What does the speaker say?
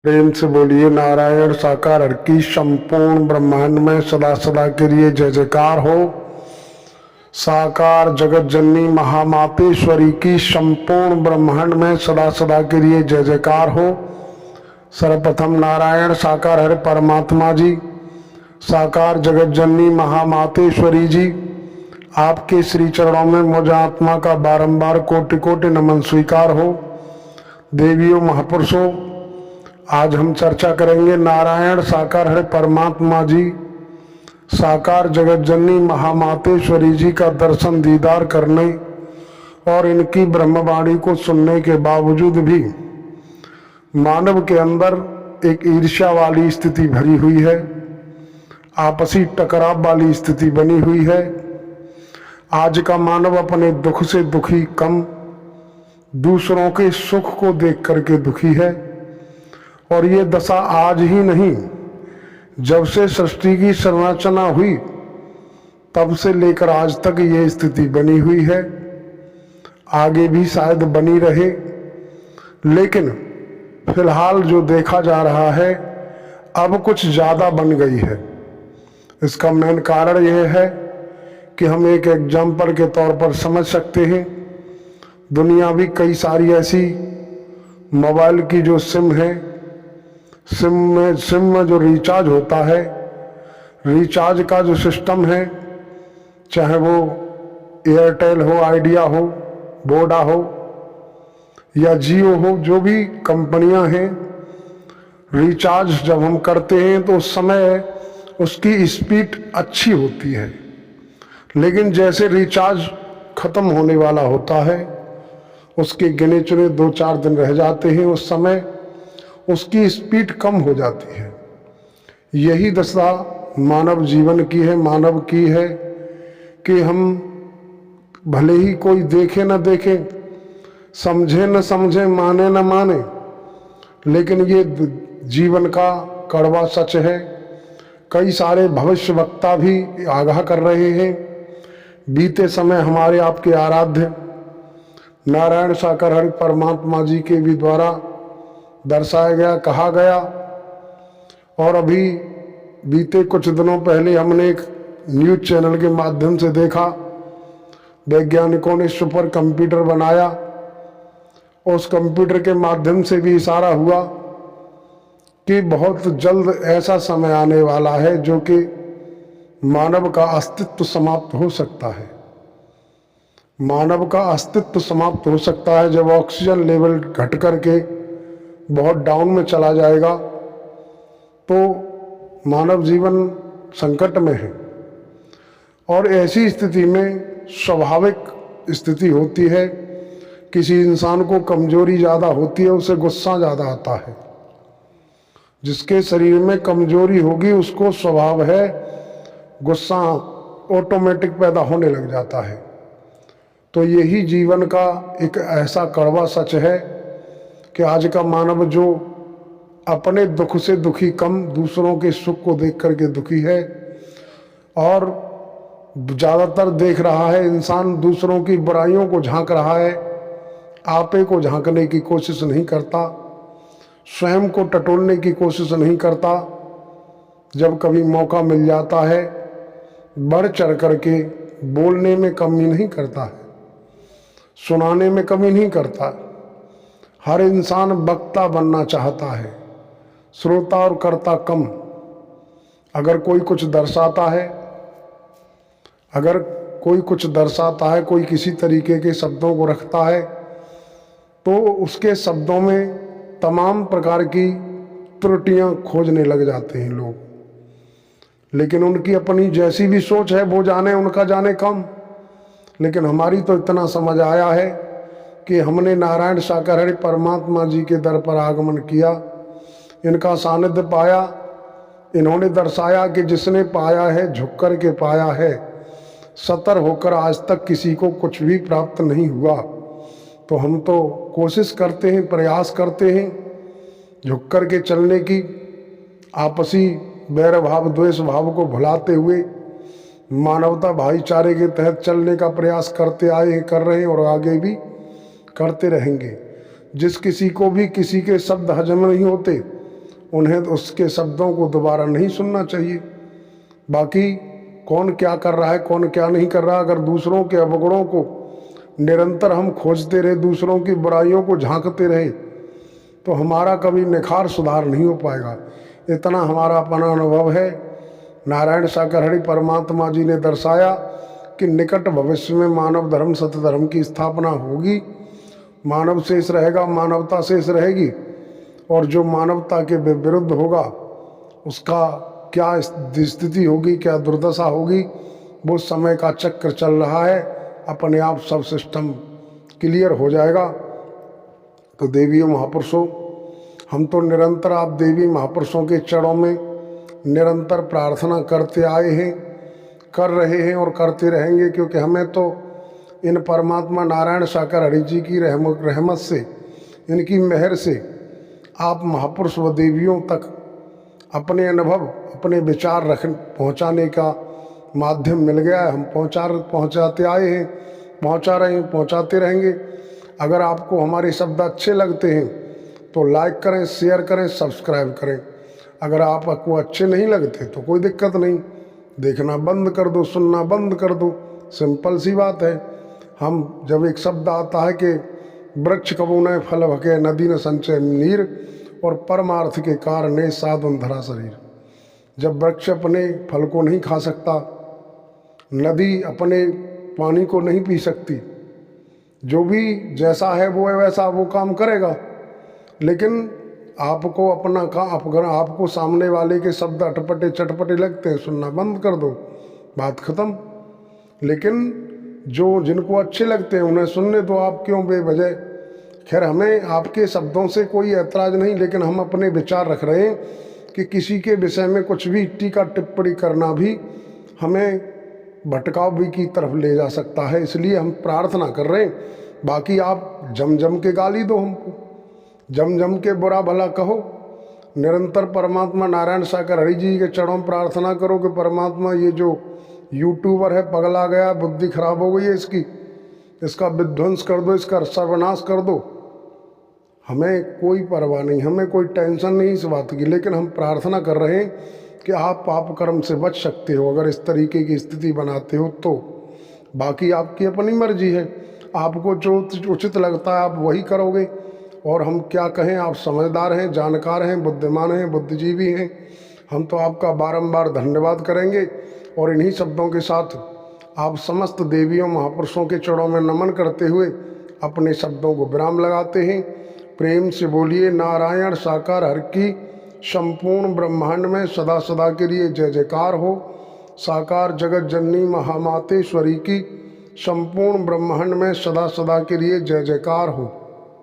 प्रेम से बोलिए नारायण साकार हर की संपूर्ण ब्रह्मांड में सदा सदा के लिए जय जयकार हो। साकार जगत जननी महामातेश्वरी की संपूर्ण ब्रह्मांड में सदा सदा के लिए जय जयकार हो। सर्वप्रथम नारायण साकार हर परमात्मा जी, साकार जगत जननी महामातेश्वरी जी, आपके श्री चरणों में मुझ आत्मा का बारंबार कोटि कोटि नमन स्वीकार हो। देवियों महापुरुषों, आज हम चर्चा करेंगे नारायण साकार हरे परमात्मा जी, साकार जगत जननी महामातेश्वरी जी का दर्शन दीदार करने और इनकी ब्रह्मवाणी को सुनने के बावजूद भी मानव के अंदर एक ईर्ष्या वाली स्थिति भरी हुई है, आपसी टकराव वाली स्थिति बनी हुई है। आज का मानव अपने दुख से दुखी कम, दूसरों के सुख को देख करके दुखी है। और ये दशा आज ही नहीं, जब से सृष्टि की संरचना हुई तब से लेकर आज तक ये स्थिति बनी हुई है, आगे भी शायद बनी रहे। लेकिन फिलहाल जो देखा जा रहा है अब कुछ ज़्यादा बन गई है। इसका मेन कारण यह है कि हम एक एग्जाम्पल के तौर पर समझ सकते हैं। दुनिया भी कई सारी ऐसी मोबाइल की जो सिम है, सिम में जो रिचार्ज होता है, रिचार्ज का जो सिस्टम है, चाहे वो एयरटेल हो, आइडिया हो, वोडा हो या जियो हो, जो भी कंपनियां हैं, रिचार्ज जब हम करते हैं तो उस समय उसकी स्पीड अच्छी होती है। लेकिन जैसे रिचार्ज ख़त्म होने वाला होता है, उसके गिने चुने 2-4 दिन रह जाते हैं, उस समय उसकी स्पीड कम हो जाती है। यही दशा मानव जीवन की है, मानव की है कि हम भले ही कोई देखे न देखे, समझे न समझे, माने न माने, लेकिन ये जीवन का कड़वा सच है। कई सारे भविष्यवक्ता भी आगाह कर रहे हैं। बीते समय हमारे आपके आराध्य नारायण साकार हरि परमात्मा जी के भी द्वारा दर्शाया गया, कहा गया। और अभी बीते कुछ दिनों पहले हमने एक न्यूज़ चैनल के माध्यम से देखा, वैज्ञानिकों ने सुपर कंप्यूटर बनाया। उस कंप्यूटर के माध्यम से भी इशारा हुआ कि बहुत जल्द ऐसा समय आने वाला है जो कि मानव का अस्तित्व समाप्त हो सकता है। मानव का अस्तित्व समाप्त हो सकता है जब ऑक्सीजन लेवल घट करके बहुत डाउन में चला जाएगा, तो मानव जीवन संकट में है। और ऐसी स्थिति में स्वाभाविक स्थिति होती है, किसी इंसान को कमजोरी ज़्यादा होती है, उसे गुस्सा ज़्यादा आता है। जिसके शरीर में कमजोरी होगी उसको स्वभाव है गुस्सा ऑटोमेटिक पैदा होने लग जाता है। तो यही जीवन का एक ऐसा कड़वा सच है कि आज का मानव जो अपने दुख से दुखी कम, दूसरों के सुख को देख करके दुखी है। और ज़्यादातर देख रहा है इंसान दूसरों की बुराइयों को झांक रहा है, आपे को झांकने की कोशिश नहीं करता, स्वयं को टटोलने की कोशिश नहीं करता। जब कभी मौका मिल जाता है बढ़ चढ़ करके बोलने में कमी नहीं करता है, सुनाने में कमी नहीं करता। हर इंसान वक्ता बनना चाहता है, श्रोता और कर्ता कम। अगर कोई कुछ दर्शाता है, अगर कोई कुछ दर्शाता है, कोई किसी तरीके के शब्दों को रखता है, तो उसके शब्दों में तमाम प्रकार की त्रुटियां खोजने लग जाते हैं लोग। लेकिन उनकी अपनी जैसी भी सोच है वो जाने, उनका जाने कम। लेकिन हमारी तो इतना समझ आया है कि हमने नारायण साकार हरि परमात्मा जी के दर पर आगमन किया, इनका सानिध्य पाया। इन्होंने दर्शाया कि जिसने पाया है झुक कर के पाया है, सतर होकर आज तक किसी को कुछ भी प्राप्त नहीं हुआ। तो हम तो कोशिश करते हैं, प्रयास करते हैं झुक कर के चलने की, आपसी वैर भाव द्वेष भाव को भुलाते हुए मानवता भाईचारे के तहत चलने का प्रयास करते आए हैं, कर रहे हैं और आगे भी करते रहेंगे। जिस किसी को भी किसी के शब्द हजम नहीं होते, उन्हें उसके शब्दों को दोबारा नहीं सुनना चाहिए। बाकी कौन क्या कर रहा है, कौन क्या नहीं कर रहा, अगर दूसरों के अवगुणों को निरंतर हम खोजते रहे, दूसरों की बुराइयों को झांकते रहे, तो हमारा कभी निखार सुधार नहीं हो पाएगा। इतना हमारा अपना अनुभव है। नारायण साकर हरि परमात्मा जी ने दर्शाया कि निकट भविष्य में मानव धर्म सत्य धर्म की स्थापना होगी, मानव शेष रहेगा, मानवता शेष रहेगी, और जो मानवता के विरुद्ध होगा उसका क्या स्थिति होगी, क्या दुर्दशा होगी, वो समय का चक्र चल रहा है, अपने आप सब सिस्टम क्लियर हो जाएगा। तो देवियों महापुरुषों, हम तो निरंतर आप देवी महापुरुषों के चरणों में निरंतर प्रार्थना करते आए हैं, कर रहे हैं और करते रहेंगे, क्योंकि हमें तो इन परमात्मा नारायण साकर हरि जी की रहमत से, इनकी मेहर से आप महापुरुष व देवियों तक अपने अनुभव, अपने विचार पहुंचाने का माध्यम मिल गया है। हम पहुंचाते आए हैं, पहुंचा रहे हैं, पहुंचाते रहेंगे। अगर आपको हमारे शब्द अच्छे लगते हैं तो लाइक करें, शेयर करें, सब्सक्राइब करें। अगर आपको अच्छे नहीं लगते तो कोई दिक्कत नहीं, देखना बंद कर दो, सुनना बंद कर दो, सिंपल सी बात है। हम जब एक शब्द आता है कि वृक्ष कबू न फल भके, नदी न संचय नीर, और परमार्थ के कारण साधन धरा शरीर। जब वृक्ष अपने फल को नहीं खा सकता, नदी अपने पानी को नहीं पी सकती, जो भी जैसा है वो है वैसा वो काम करेगा। लेकिन आपको अपना अगर आपको सामने वाले के शब्द अटपटे चटपटे लगते हैं, सुनना बंद कर दो, बात खत्म। लेकिन जो जिनको अच्छे लगते हैं उन्हें सुनने दो, आप क्यों बेवजह। खैर, हमें आपके शब्दों से कोई ऐतराज़ नहीं, लेकिन हम अपने विचार रख रहे हैं कि किसी के विषय में कुछ भी टीका टिप्पणी करना भी हमें भटकाव भी की तरफ ले जा सकता है, इसलिए हम प्रार्थना कर रहे हैं। बाकी आप जम जम के गाली दो, हमको जम जम के बुरा भला कहो, निरंतर परमात्मा नारायण साकर हरि जी के चरणों में प्रार्थना करो कि परमात्मा ये जो यूट्यूबर है पगला गया, बुद्धि खराब हो गई है इसकी, इसका विध्वंस कर दो, इसका सर्वनाश कर दो। हमें कोई परवाह नहीं, हमें कोई टेंशन नहीं इस बात की, लेकिन हम प्रार्थना कर रहे हैं कि आप पाप कर्म से बच सकते हो अगर इस तरीके की स्थिति बनाते हो तो। बाकी आपकी अपनी मर्जी है, आपको जो उचित लगता है आप वही करोगे। और हम क्या कहें, आप समझदार हैं, जानकार हैं, बुद्धिमान हैं, बुद्धिजीवी हैं। हम तो आपका बारंबार धन्यवाद करेंगे और इन्हीं शब्दों के साथ आप समस्त देवियों महापुरुषों के चरणों में नमन करते हुए अपने शब्दों को विराम लगाते हैं। प्रेम से बोलिए नारायण साकार हर की संपूर्ण ब्रह्मांड में सदा सदा के लिए जय जयकार हो। साकार जगत जननी महामातेश्वरी की संपूर्ण ब्रह्मांड में सदा सदा के लिए जय जयकार हो।